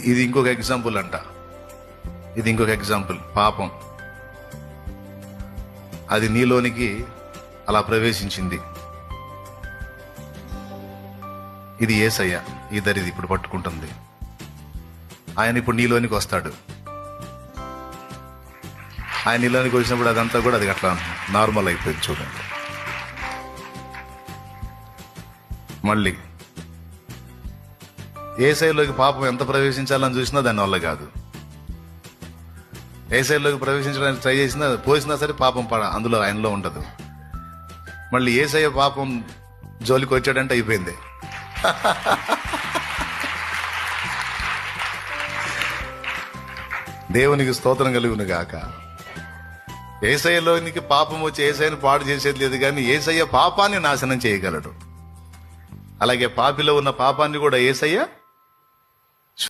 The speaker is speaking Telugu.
ఇది ఇంకొక ఎగ్జాంపుల్ అంట. ఇది ఇంకొక ఎగ్జాంపుల్. పాపం అది నీలోనికి అలా ప్రవేశించింది. ఇది యేసయ్య ఈ దరిది ఇప్పుడు పట్టుకుంటుంది. ఆయన ఇప్పుడు నీలోనికి వస్తాడు. ఆయన నీలోనికి వచ్చినప్పుడు అదంతా కూడా అది అట్లా నార్మల్ అయిపోయింది. చూడండి, మళ్ళీ యేసయ్యలోకి పాపం ఎంత ప్రవేశించాలని చూసినా దాని వల్ల కాదు. యేసయ్యలోకి ప్రవేశించడానికి ట్రై చేసినా పోసినా సరే పాపం అందులో ఆయనలో ఉండదు. మళ్ళీ యేసయ్య పాపం జోలికి వచ్చాడంటే అయిపోయింది. దేవునికి స్తోత్రం కలుగును గాక. యేసయ్యలోనికి పాపం వచ్చి యేసయ్యను పాడు చేసేది లేదు, కానీ యేసయ్య పాపాన్ని నాశనం చేయగలడు. అలాగే పాపిలో ఉన్న పాపాన్ని కూడా యేసయ్య